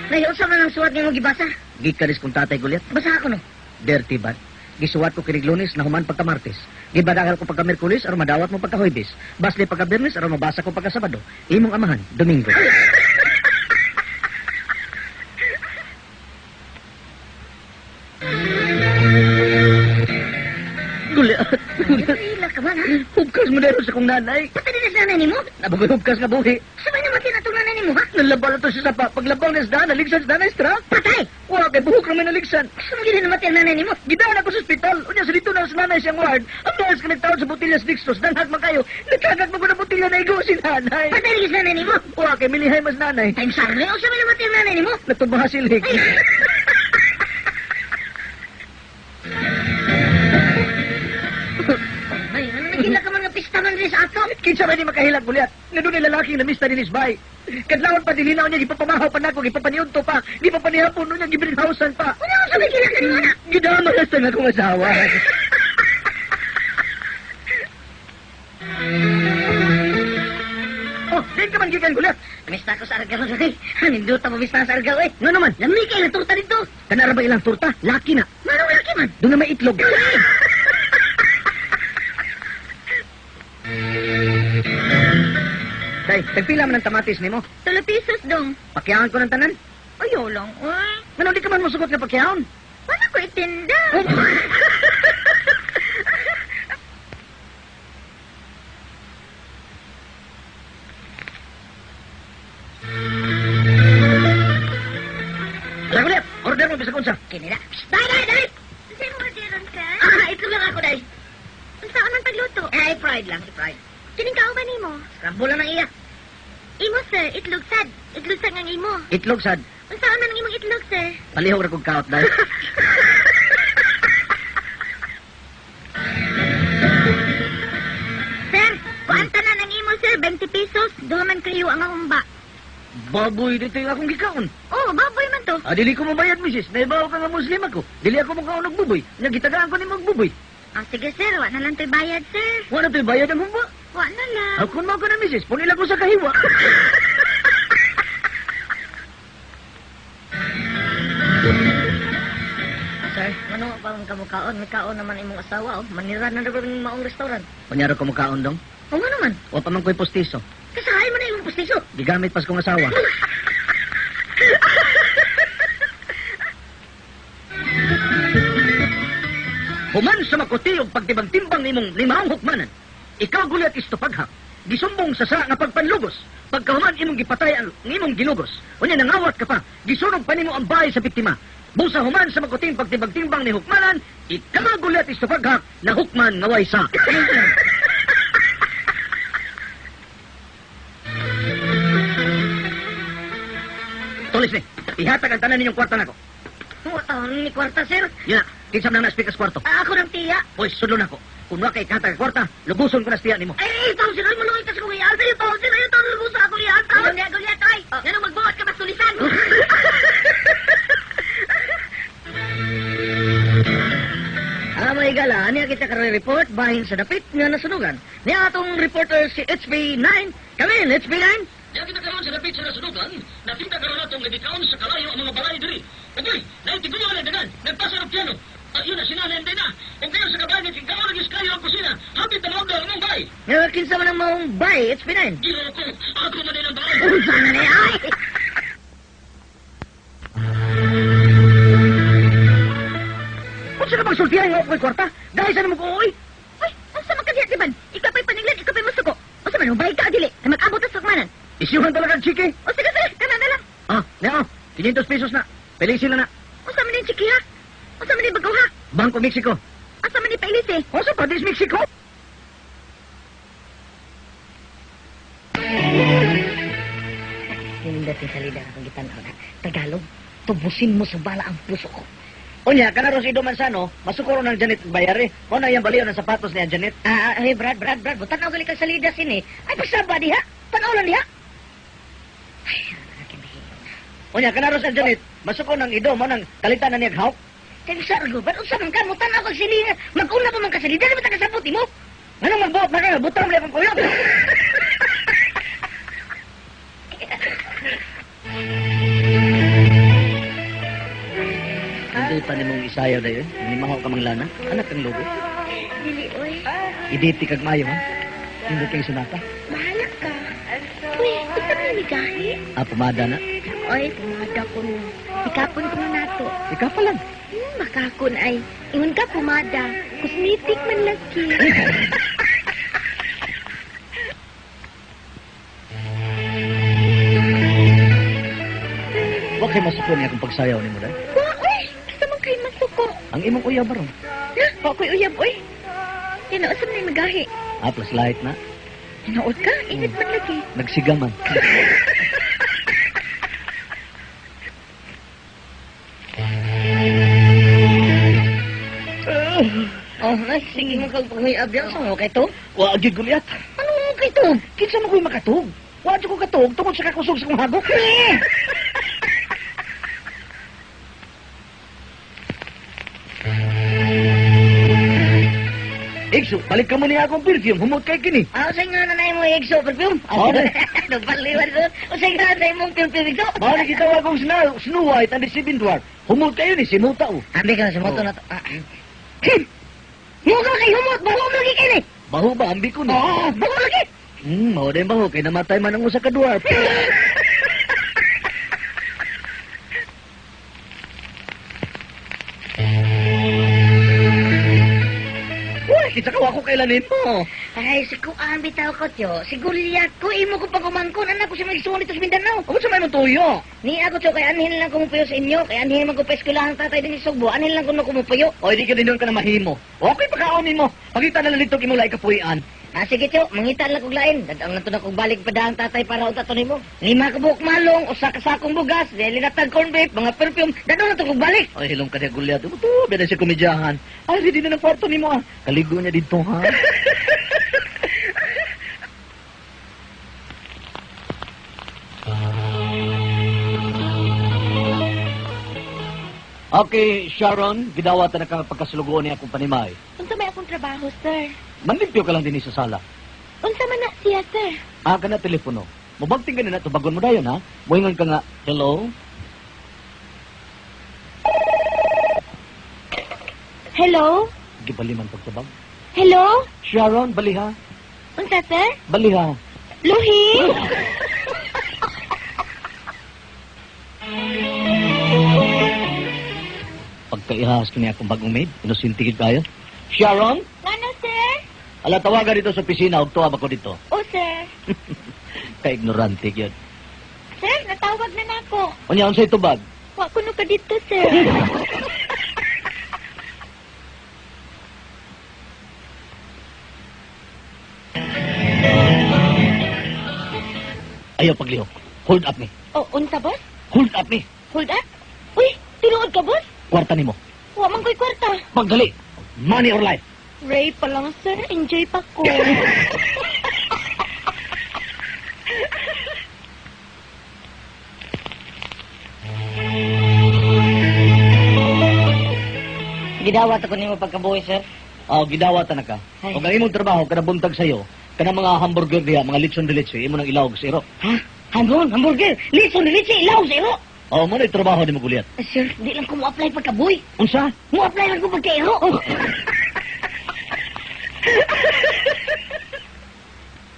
Nay, usap na ng suwat niya mo gibasa. Gikaris kong tatay gulit. Basa ako no. Dirty bad. Gisuwat ko kinig Lunes na human pagka Martes. Gibadagal ko pagka Merkulis aron madawat mo pagka Huwebes. Basli pagka Biyernes aron mabasa ko pagka Sabado. Imong amahan, Domingo. Gulit. Hila ka man, ha? Hubkas mo dero sa kong nanay. Pati din sa nanay ni mo? Nabugoy hubkas nga buhi. Sabay naman tinatong nanay ni mo, ha? Nalabal na to siya sa pa. Paglabang na sa naligsan sa nanay stra. Patay! Wala kay buhok namin naligsan. Sumagin na naman ang nanay ni mo. Gidaan ako sa ospital. Unya sa dito na sa nanay siyang ward. Ang dahil ka nagtawad sa botillas Dixtos. Danghag man kayo. Nagkagat mo ko na botilya na igo si nanay. Patay rin sa nanay ni mo. Wala kay milihay mas nanay. Time sarili, o sabay naman ang nanay ni mo. Natubaha silig. Ay! Ay, ano nagila ka mga pista man rin sa ato? Kinsa ba di makahilag buliat? Nga doon yung lalaki na mista ni Nisbay. Kadlawon pa dilinaw niya, gipapamahaw pa nako, gipapaniunto pa, gipapanihapon nun niya, gibrinhausan pa. Ano ang sabay kila ka ni mo na? Gidama na sa akong asawa. Oh, din ka man gikan gulat. Mista ko sa argaw rin. Haninduta mo mista sa argaw eh. Nga naman, Lami kayo na turta dito. kanara ba ilang turta? Laki na. Manong laki man. Doon na may itlog. Day, tagpila man ng tamatis ni mo. 3 pesos dong. Pakyawan ko ng tanan. Ayaw lang, uy. Nga di ka man musugot nga pakyawan. Paano ko itinda? Wala ko liat, order mo bisag unsa. Kinila. Dai! Saan mo diron ka? Ito lang ako, Day. Saan man pagluto? I-fried lang, i-fried. Kining kao ba nimo? Scramble lang ang iya. Imo sir, itlog sad. Itlog sad nga imo. Itlog sad. Saan man ang imong itlog sir? Palihog ra kog kaot dahil. Sir, kuanta na ng imo sir, 20 pesos. Duha man kayo ang humba. Baboy dito yung akong gikaon. Oh, baboy man to. Dili ko mabayad, misis. Naibaw ka nga Muslim ako. Dili ako mong kaon og buboy. Nya gitagaan ko ni magbuboy. Sige sir, wa na lang to'y bayad sir. Wala to'y bayad ang humba. Wa na lang. Ako mo ko na, misis. Punila ko sa kahiwa. Sir, ano pa ang kamukaon? May kaon naman imong asawa, oh. Manira na naman yung maong restaurant. Panyaro ko mo kaon dong. O nga naman. O pa man ko'y postiso. Kasahay mo na yung pustiso. Gigamit pas kong asawa. Human sa makuti og pagtibang-timbang nimong limahang hukmanan. Ikaw gulat istopaghak. Gisumbong sa nga pagpanlugos. Pagkahuman imong gipatay ang imong ginugos. Unya nangawat ka pa. Gisunog pa nimo ang bahay sa biktima. Busa human sa makuting pagtibang-timbang ni hukmanan, ikaw gulat istopaghak na hukman nga way sa. Tulis ni. Ihatag ang tanan ninyong kwarta nako. Ano taon ni kwarta, sir? Yun na. Kinsam na na-speak sa kwarto. Ako ng tiya. Hoy, sudlo na ko. Kung wala kay ihatag ang kwarta, lubuson ko na sa tiyan nimo. Ay, itaw sila, malungay kasi kong iyalta. Yung taon sila, yung taon lubusa ako iyalta. Gulyat, ay. Ganun magbuhat ka masulisan. May gala, niya kita ka-report bahin sa dapit nga nasunugan. Niya atong reporter si HB9. Come in, HB9. Diya kita karon sa dapit sa nasunugan, nakita karon natong nagikaon sa kalayo ang mga balay diri. Ugoy, naitigulo na dagan, nagpasa ng piano. Yun na, sinanende na. Kung kayo sa kabayan, kikaon nagis kayo ang kusina, hapit na maugdaw ang bay. Nga kinsa man ang maong bay, HB9. Giro ko, ako na din ang bay. Sana niya, ay! Kung sino bang sultihan nga ako kay kwarta, dahil sa naman ko, oy. Ay, asa man kasi atiban? Ikaw pa'y paniglan, ikaw pa'y masuko. Asa man, ubay ka adili. Na mag-abot sa sukmanan. Isyuhan talaga ang chiki. O sige, sige, kanan na lang. Niya, 500 pesos na. Pilisin na na. Asa man yung chiki ha? Asa man yung bagaw ha? Bangko Mexico. Asa man yung pailis eh? O sa Padis Mexico? Hindi natin salida akong gitanaw na. Tagalog, tubusin mo sa bala ang puso ko. Unya, kanaro si Ido Mansano, masukuro ng Janet Bayari. O na yung baliw ng sapatos niya, Janet. Hey, Brad, butanaw gali kang salida sini. Ay, pasaba diha. Tanaw lang diha. Ay, nakakibihiro na. Unya, kanaro sa Janet, masuko ng Ido, mo ng kalitan na niya hawk. Kaya sargo, ba't unsa man ka mo tanaw kang silinga? Mag-una pa man ka salida, di ba taga sabuti mo? Anong magbuot na kayo? Butang mo akong kuyog. Buta ni mong isayaw dayo. Manimahaw ka manglana. Anak kang logo. Dili, oy. Iditi kag mayo, ha? Hindi kay sunata. Bahala ka. Uy, gusto mo yung gahi? Pumada na. Oy, pumada ko no. Ikapon ko na nato. Ikaw pa lang. Makakon ay. Ingon ka pumada. Cosmetic man lagi. Huwag kayo masuko niya kung pagsayaw ni mo dahil. Uy, gusto man kayo masuko. Ang imong kuya baron. Na, ako'y uyab, uy. Tinoosam na yung magahi. Plus light na. Tinood ka? Init man lagi. Nagsigaman. Sige mo kag pag-uyab yan. Saan mo kay to? Wa agad guliat. Ano mo kay to? Kinsa mo ko'y makatug? Wa ko katug tungod sa kakusog sa kong hagok. Ikso, balik ka mo niya akong perfume. Humot kay kini. Usay nga na mo egso perfume. Nagpaliwan ko. Usay nga na mong perfume egso. Bawal na kita akong Snow White and the Seven Dwarf. Humot kayo ni Simuta o. Ambi ka na sa moto na to. Muka kay humot. Baho lagi kayo ni. Baho ba? Ambi ko ni. Oo, baho lagi. Mao din baho. Kaya namatay man ang usa ka dwarf. Uy, kita ka ako kailanin mo. Ay, si Kuan bitaw ko tiyo. Si Goliath ko. Imo ko pagumangkon. Anak ko siya magsunod sa Mindanao. Ako sa may mong tuyo. Ni ako tiyo. Kaya anhin lang kumupuyo sa inyo. Kaya anhin man ko pa eskwelahan tatay din sa Sugbo. Anhin lang ko kumupuyo. O, hindi ka din doon ka na mahimo. Okay, pagkaonin mo. Pagkita na lalitog imo lai kapuyan. Sige tiyo. Mangita lang kong lain. Dadang lang to na kong balik padahang tatay para uta to nimo. 5 ka buhok malong. Usa ka sakong bugas. Dili natag corn beef. Mga perfume. Dadang lang to kong balik. Ay, hilong ka niya Goliath. Ito, beda siya komedyahan. Ay, hindi na ng kwarto ni mo ah. Kaligo niya dito ha. Okay, Sharon, gidawat na kang pagkasulugoon niya akong panimay. Unsa may akong trabaho, sir? Manlimpyo ka lang din sa sala. Unsa man na siya, sir? Ka na telepono. Mabagting ka na tubagon mo dayon ha. Moingon ka nga, hello? Hello? Gibaliman pagtabag. Hello? Sharon, baliha. Unsa, sir? Baliha. Luhi? Pagkaihas ko niya akong bagong maid, inusintigid kayo. Sharon, Ano, sir? ala tawagan dito sa opisina, og tuwab ako dito. O, sir. Ka-ignorante yun. Sir, natawag na nako. Unya, unsay tubag? Wa kuno ka dito, sir. Ayaw paglihok. Hold up me. O, unsa, boss? Hold up me. Hold up? Uy, tinuod ka, boss? Kwarta nimo. Wa man ko'y kwarta. Pagdali. Money or life. Ray pa lang, sir. Enjoy pa ko. Gidawat ako nimo pagkabuhi, sir. Gidawat na ka. Ay. O ang imong trabaho, kada buntag sa'yo, kana mga hamburger diha, mga lechon de leche, imo nang ilawag sa iro. Ha? Hamburger? Litson, litsi, ilaw, zero. Mo na trabaho ni mo Goliath. Sir, di lang ko mo-apply pagkabuhi. Unsa? Mo-apply lang ko pagkairo.